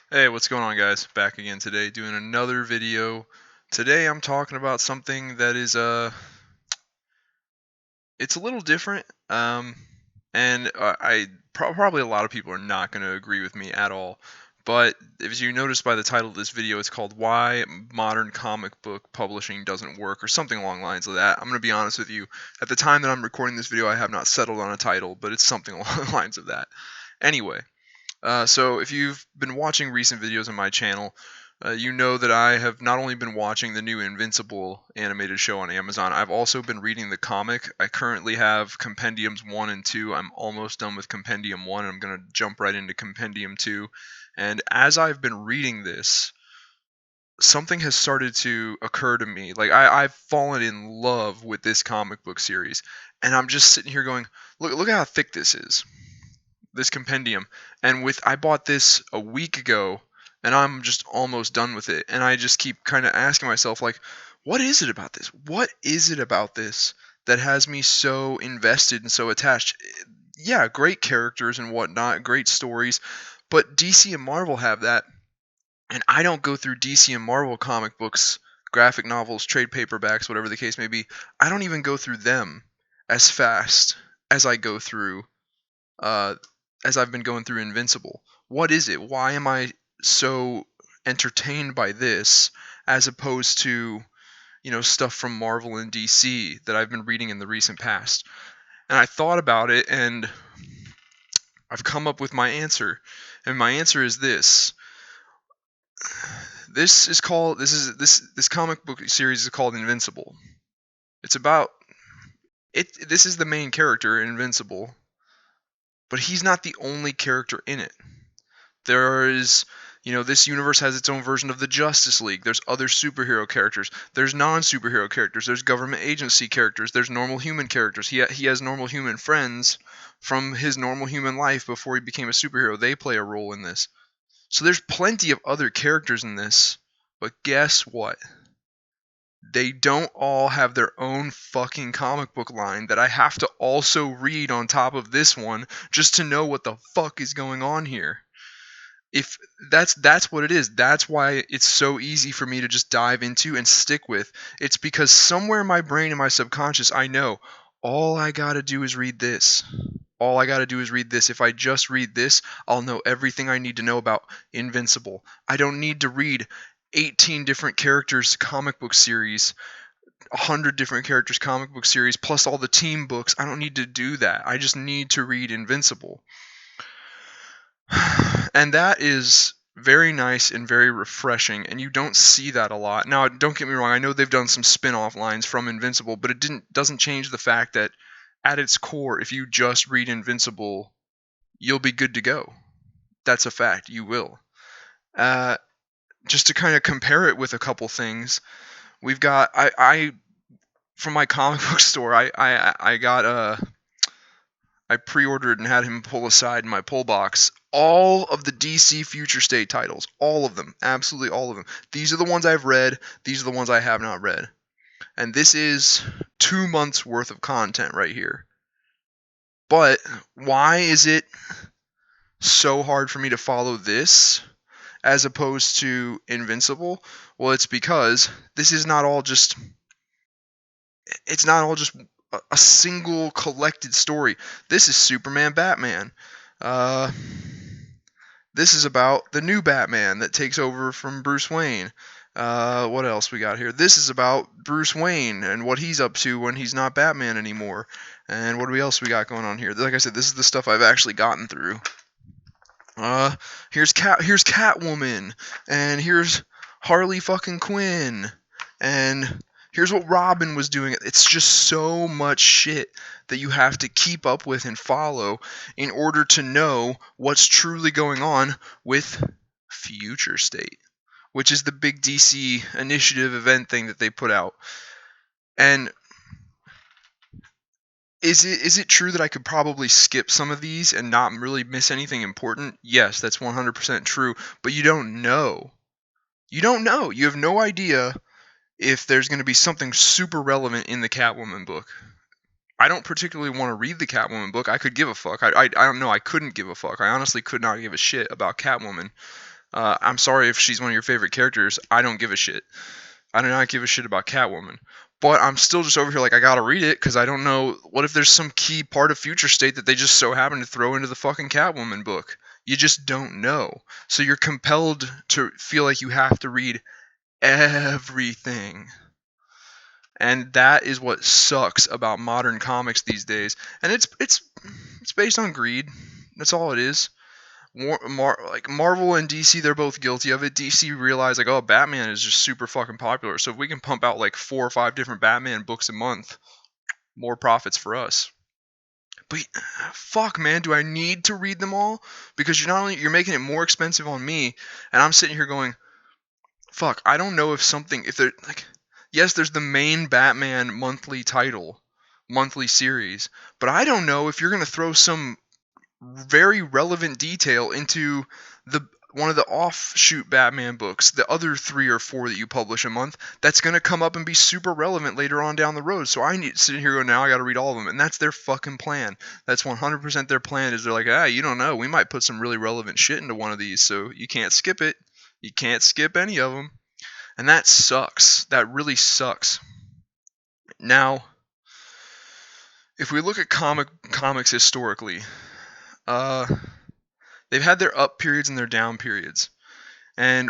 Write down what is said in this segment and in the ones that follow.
Hey, what's going on, guys? Back again today doing another video. Today I'm talking about something that is it's a little different. And probably a lot of people are not going to agree with me at all. But as you notice by the title of this video, it's called "Why Modern Comic Book Publishing Doesn't Work" or something along the lines of that. I'm going to be honest with you. At the time that I'm recording this video, I have not settled on a title, but it's something along the lines of that. Anyway, so if you've been watching recent videos on my channel, you know that I have not only been watching the new Invincible animated show on Amazon, I've also been reading the comic. I currently have Compendiums 1 and 2. I'm almost done with Compendium 1, and I'm going to jump right into Compendium 2. And as I've been reading this, something has started to occur to me. Like, I've fallen in love with this comic book series. And I'm just sitting here going, look how thick this is, this compendium. And I bought this a week ago, and I'm just almost done with it. And I just keep kind of asking myself, like, what is it about this? What is it about this that has me so invested and so attached? Yeah, great characters and whatnot, great stories, but DC and Marvel have that, and I don't go through DC and Marvel comic books, graphic novels, trade paperbacks, whatever the case may be. I don't even go through them as fast as I go through uh, as I've been going through Invincible. What is it? Why am I so entertained by this as opposed to, stuff from Marvel and DC that I've been reading in the recent past? And I thought about it, and I've come up with my answer. And my answer is this. This comic book series is called Invincible. It's about it. This is the main character, Invincible, but he's not the only character in it. There is, this universe has its own version of the Justice League. There's other superhero characters. There's non-superhero characters. There's government agency characters. There's normal human characters. He has normal human friends from his normal human life before he became a superhero. They play a role in this. So there's plenty of other characters in this. But guess what? They don't all have their own fucking comic book line that I have to also read on top of this one just to know what the fuck is going on here. If that's what it is. That's why it's so easy for me to just dive into and stick with. It's because somewhere in my brain and my subconscious I know all I got to do is read this. All I got to do is read this. If I just read this, I'll know everything I need to know about Invincible. I don't need to read 18 different characters comic book series, 100 different characters comic book series, plus all the team books. I don't need to do that. I just need to read Invincible. And that is very nice and very refreshing, and you don't see that a lot. Now, don't get me wrong, I know they've done some spin-off lines from Invincible, but it doesn't change the fact that at its core, if you just read Invincible, you'll be good to go. That's a fact, you will. Just to kind of compare it with a couple things, we've got I from my comic book store, I got I pre-ordered and had him pull aside in my pull box all of the DC Future State titles. All of them. Absolutely all of them. These are the ones I've read. These are the ones I have not read. And this is 2 months worth of content right here. But why is it so hard for me to follow this as opposed to Invincible? Well, it's because this is not all just a single collected story. This is Superman Batman. Uh, this is about the new Batman that takes over from Bruce Wayne. What else we got here? This is about Bruce Wayne and what he's up to when he's not Batman anymore. And what else we got going on here? Like I said, this is the stuff I've actually gotten through. Here's Catwoman, and here's Harley fucking Quinn, and here's what Robin was doing. It's just so much shit that you have to keep up with and follow in order to know what's truly going on with Future State, which is the big DC initiative event thing that they put out. And is it true that I could probably skip some of these and not really miss anything important? Yes, that's 100% true, but you don't know. You don't know. You have no idea if there's going to be something super relevant in the Catwoman book. I don't particularly want to read the Catwoman book. I could give a fuck. I don't know. I couldn't give a fuck. I honestly could not give a shit about Catwoman. I'm sorry if she's one of your favorite characters. I don't give a shit. I do not give a shit about Catwoman. But I'm still just over here like I gotta read it because I don't know. What if there's some key part of Future State that they just so happen to throw into the fucking Catwoman book? You just don't know. So you're compelled to feel like you have to read everything. And that is what sucks about modern comics these days. And it's based on greed. That's all it is. Like Marvel and DC, they're both guilty of it. DC realized like, oh, Batman is just super fucking popular, so if we can pump out like 4 or 5 different Batman books a month, more profits for us. But fuck, man, do I need to read them all? Because you're making it more expensive on me, and I'm sitting here going, fuck, I don't know if they're like, yes, there's the main Batman monthly series, but I don't know if you're gonna throw some very relevant detail into the one of the offshoot Batman books, the other 3 or 4 that you publish a month, that's going to come up and be super relevant later on down the road. So I need to sit here and go, now I got to read all of them. And that's their fucking plan. That's 100% their plan is they're like, you don't know. We might put some really relevant shit into one of these, so you can't skip it. You can't skip any of them. And that sucks. That really sucks. Now, if we look at comics historically, they've had their up periods and their down periods. And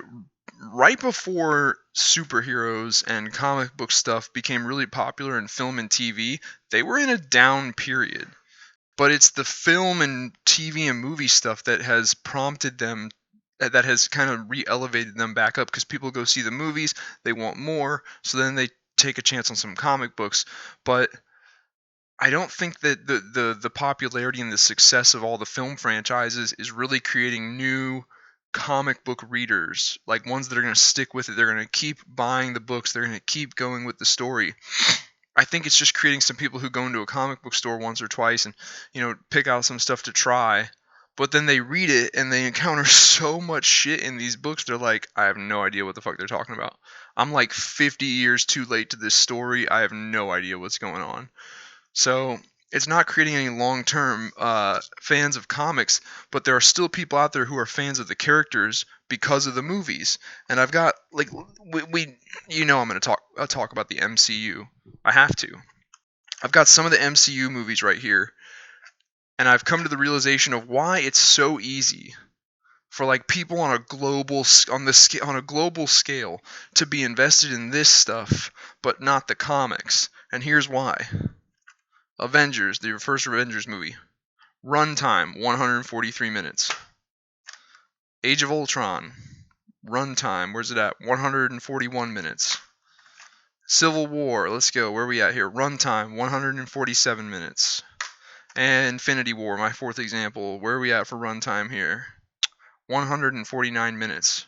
right before superheroes and comic book stuff became really popular in film and TV, they were in a down period. But it's the film and TV and movie stuff that has prompted them, that has kind of re-elevated them back up, because people go see the movies, they want more, so then they take a chance on some comic books. But I don't think that the popularity and the success of all the film franchises is really creating new comic book readers, like ones that are going to stick with it. They're going to keep buying the books. They're going to keep going with the story. I think it's just creating some people who go into a comic book store once or twice and, pick out some stuff to try. But then they read it and they encounter so much shit in these books. They're like, I have no idea what the fuck they're talking about. I'm like 50 years too late to this story. I have no idea what's going on. So it's not creating any long-term fans of comics, but there are still people out there who are fans of the characters because of the movies. And I've got like I'm going to talk about the MCU. I have to. I've got some of the MCU movies right here, and I've come to the realization of why it's so easy for like people on a global scale to be invested in this stuff, but not the comics. And here's why. Avengers, the first Avengers movie. Runtime, 143 minutes. Age of Ultron. Runtime, where's it at? 141 minutes. Civil War, let's go. Where are we at here? Runtime, 147 minutes. And Infinity War, my fourth example. Where are we at for runtime here? 149 minutes.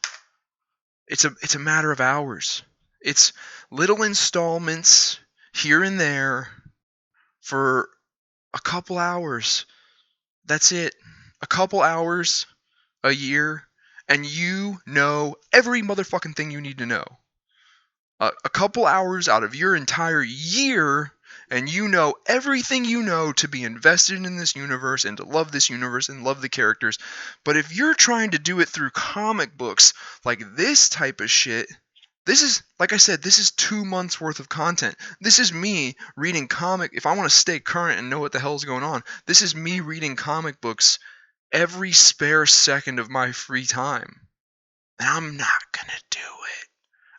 It's a matter of hours. It's little installments here and there for a couple hours. That's it. A couple hours a year, and you know every motherfucking thing you need to know. A couple hours out of your entire year, and you know everything you know to be invested in this universe and to love this universe and love the characters. But if you're trying to do it through comic books, like this type of shit, this is, like I said, this is 2 months worth of content. This is me reading if I want to stay current and know what the hell's going on, this is me reading comic books every spare second of my free time. And I'm not gonna do it.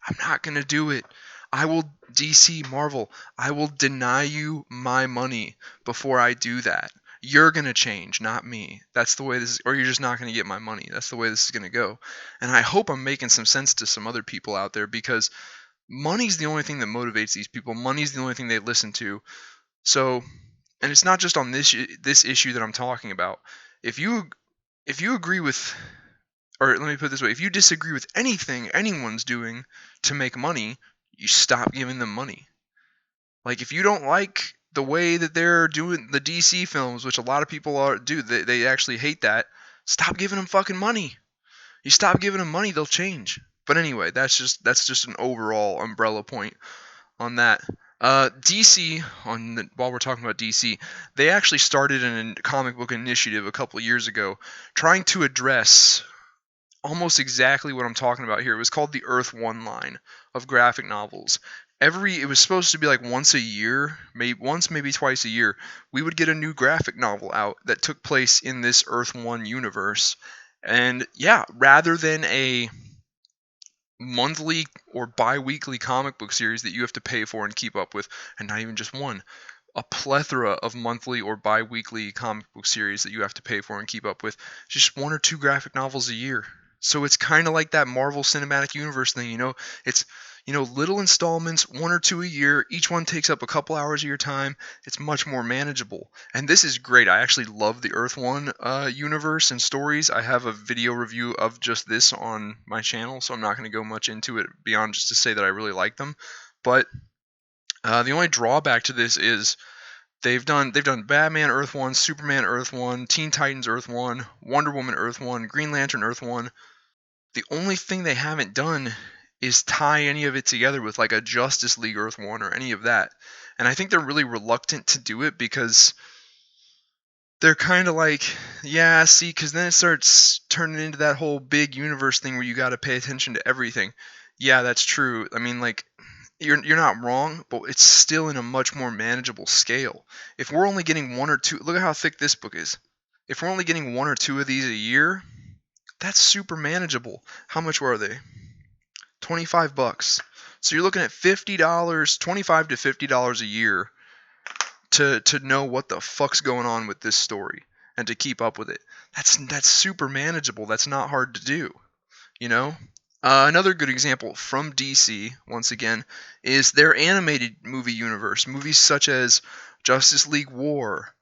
I'm not gonna do it. I will, DC, Marvel, I will deny you my money before I do that. You're gonna change, not me. That's the way this is, or you're just not gonna get my money. That's the way this is gonna go. And I hope I'm making some sense to some other people out there, because money's the only thing that motivates these people. Money's the only thing they listen to. So, and it's not just on this issue that I'm talking about. If you agree with, or let me put it this way, if you disagree with anything anyone's doing to make money, you stop giving them money. Like, if you don't like the way that they're doing the DC films, which a lot of people do, they actually hate that, stop giving them fucking money. You stop giving them money, they'll change. But anyway, that's just an overall umbrella point on that. DC, while we're talking about DC, they actually started a comic book initiative a couple of years ago trying to address almost exactly what I'm talking about here. It was called the Earth One line of graphic novels. It was supposed to be like once a year, maybe twice a year, we would get a new graphic novel out that took place in this Earth One universe. And yeah, rather than a monthly or bi-weekly comic book series that you have to pay for and keep up with, and not even just one, a plethora of monthly or bi-weekly comic book series that you have to pay for and keep up with, just one or two graphic novels a year. So it's kind of like that Marvel Cinematic Universe thing, it's little installments, one or two a year. Each one takes up a couple hours of your time. It's much more manageable, and this is great. I actually love the Earth One universe and stories. I have a video review of just this on my channel, so I'm not going to go much into it beyond just to say that I really like them. But the only drawback to this is they've done Batman Earth One, Superman Earth One, Teen Titans Earth One, Wonder Woman Earth One, Green Lantern Earth One. The only thing they haven't done is tie any of it together with like a Justice League Earth One or any of that. And I think they're really reluctant to do it because they're kind of like, yeah, see, because then it starts turning into that whole big universe thing where you got to pay attention to everything. Yeah, that's true. I mean, like, you're not wrong, but it's still in a much more manageable scale. If we're only getting one or two, look at how thick this book is. If we're only getting one or two of these a year, that's super manageable. How much were they? $25. So you're looking at $50, $25 to $50 a year to know what the fuck's going on with this story and to keep up with it. That's super manageable. That's not hard to do, you know? Another good example from DC, once again, is their animated movie universe. Movies such as Justice League War,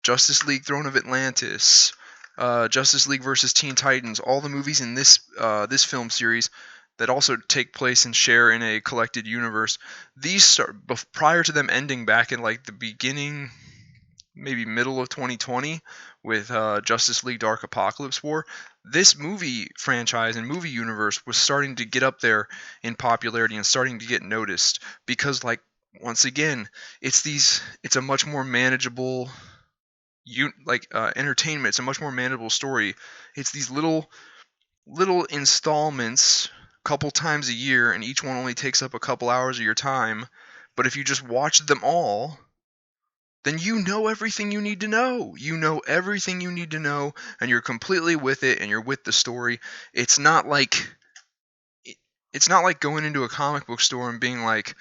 Justice League Throne of Atlantis, Justice League versus Teen Titans, all the movies in this film series that also take place and share in a collected universe. These start prior to them ending back in like the beginning, maybe middle of 2020 with Justice League Dark Apocalypse War. This movie franchise and movie universe was starting to get up there in popularity and starting to get noticed because, like, once again, it's a much more manageable entertainment. It's a much more manageable story. It's these little installments a couple times a year, and each one only takes up a couple hours of your time. But if you just watch them all, then you know everything you need to know. You know everything you need to know, and you're completely with it, and you're with the story. It's not like going into a comic book store and being like,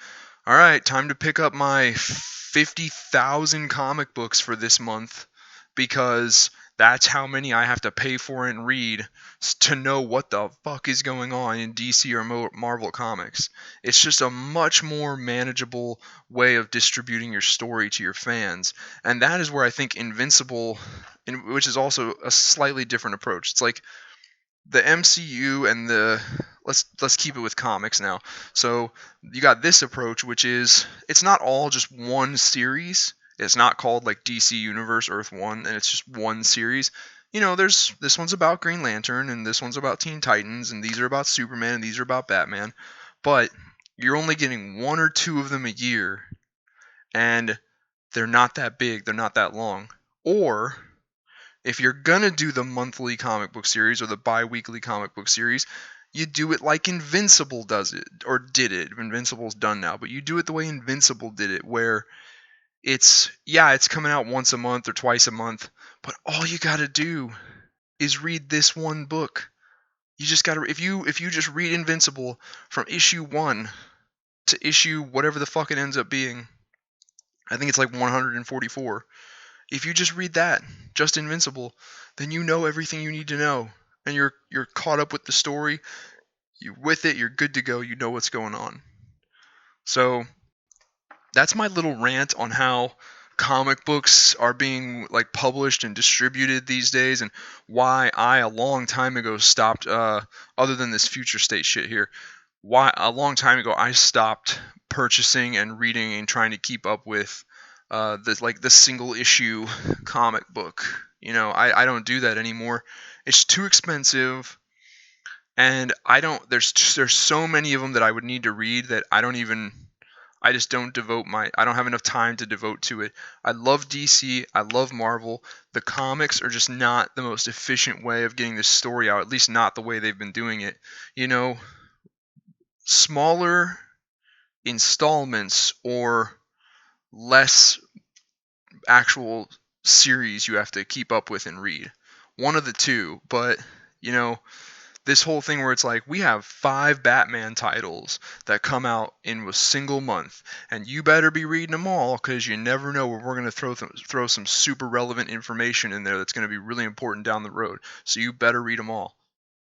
all right, time to pick up my 50,000 comic books for this month because that's how many I have to pay for and read to know what the fuck is going on in DC or Marvel Comics. It's just a much more manageable way of distributing your story to your fans. And that is where I think Invincible, which is also a slightly different approach. It's like the MCU and let's keep it with comics now. So you got this approach, which is it's not all just one series. It's not called like DC Universe Earth One, and it's just one series. There's this one's about Green Lantern, and this one's about Teen Titans, and these are about Superman, and these are about Batman. But you're only getting one or two of them a year, and they're not that big, they're not that long. Or if you're gonna do the monthly comic book series or the bi-weekly comic book series, you do it like Invincible does it, or did it. Invincible's done now, but you do it the way Invincible did it, where it's coming out once a month or twice a month, but all you gotta do is read this one book. You just gotta if you just read Invincible from issue 1 to issue whatever the fuck it ends up being, I think it's like 144. If you just read that, just Invincible, then you know everything you need to know, and you're caught up with the story. You're with it. You're good to go. You know what's going on. So that's my little rant on how comic books are being like published and distributed these days, and why I a long time ago stopped. Other than this future state shit here, why a long time ago I stopped purchasing and reading and trying to keep up with the single issue comic book. I don't do that anymore. It's too expensive, and I don't. There's so many of them that I would need to read that I don't even. I just don't I don't have enough time to devote to it. I love DC, I love Marvel. The comics are just not the most efficient way of getting this story out, at least not the way they've been doing it. You know, smaller installments or less actual series you have to keep up with and read. One of the two, but you know, this whole thing where it's like we have 5 Batman titles that come out in a single month, and you better be reading them all because you never know where we're going to throw some super relevant information in there that's going to be really important down the road. So you better read them all.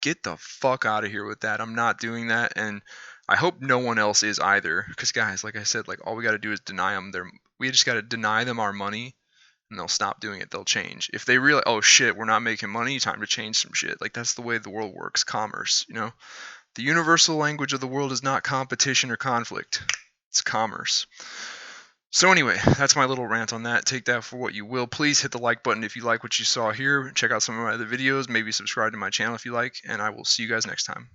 Get the fuck out of here with that. I'm not doing that, and I hope no one else is either. Because guys, like I said, like all we got to do is deny them we just got to deny them our money, and they'll stop doing it. They'll change. If they realize, oh shit, we're not making money, time to change some shit. Like that's the way the world works, commerce, you know? The universal language of the world is not competition or conflict. It's commerce. So anyway, that's my little rant on that. Take that for what you will. Please hit the like button if you like what you saw here. Check out some of my other videos. Maybe subscribe to my channel if you like, and I will see you guys next time.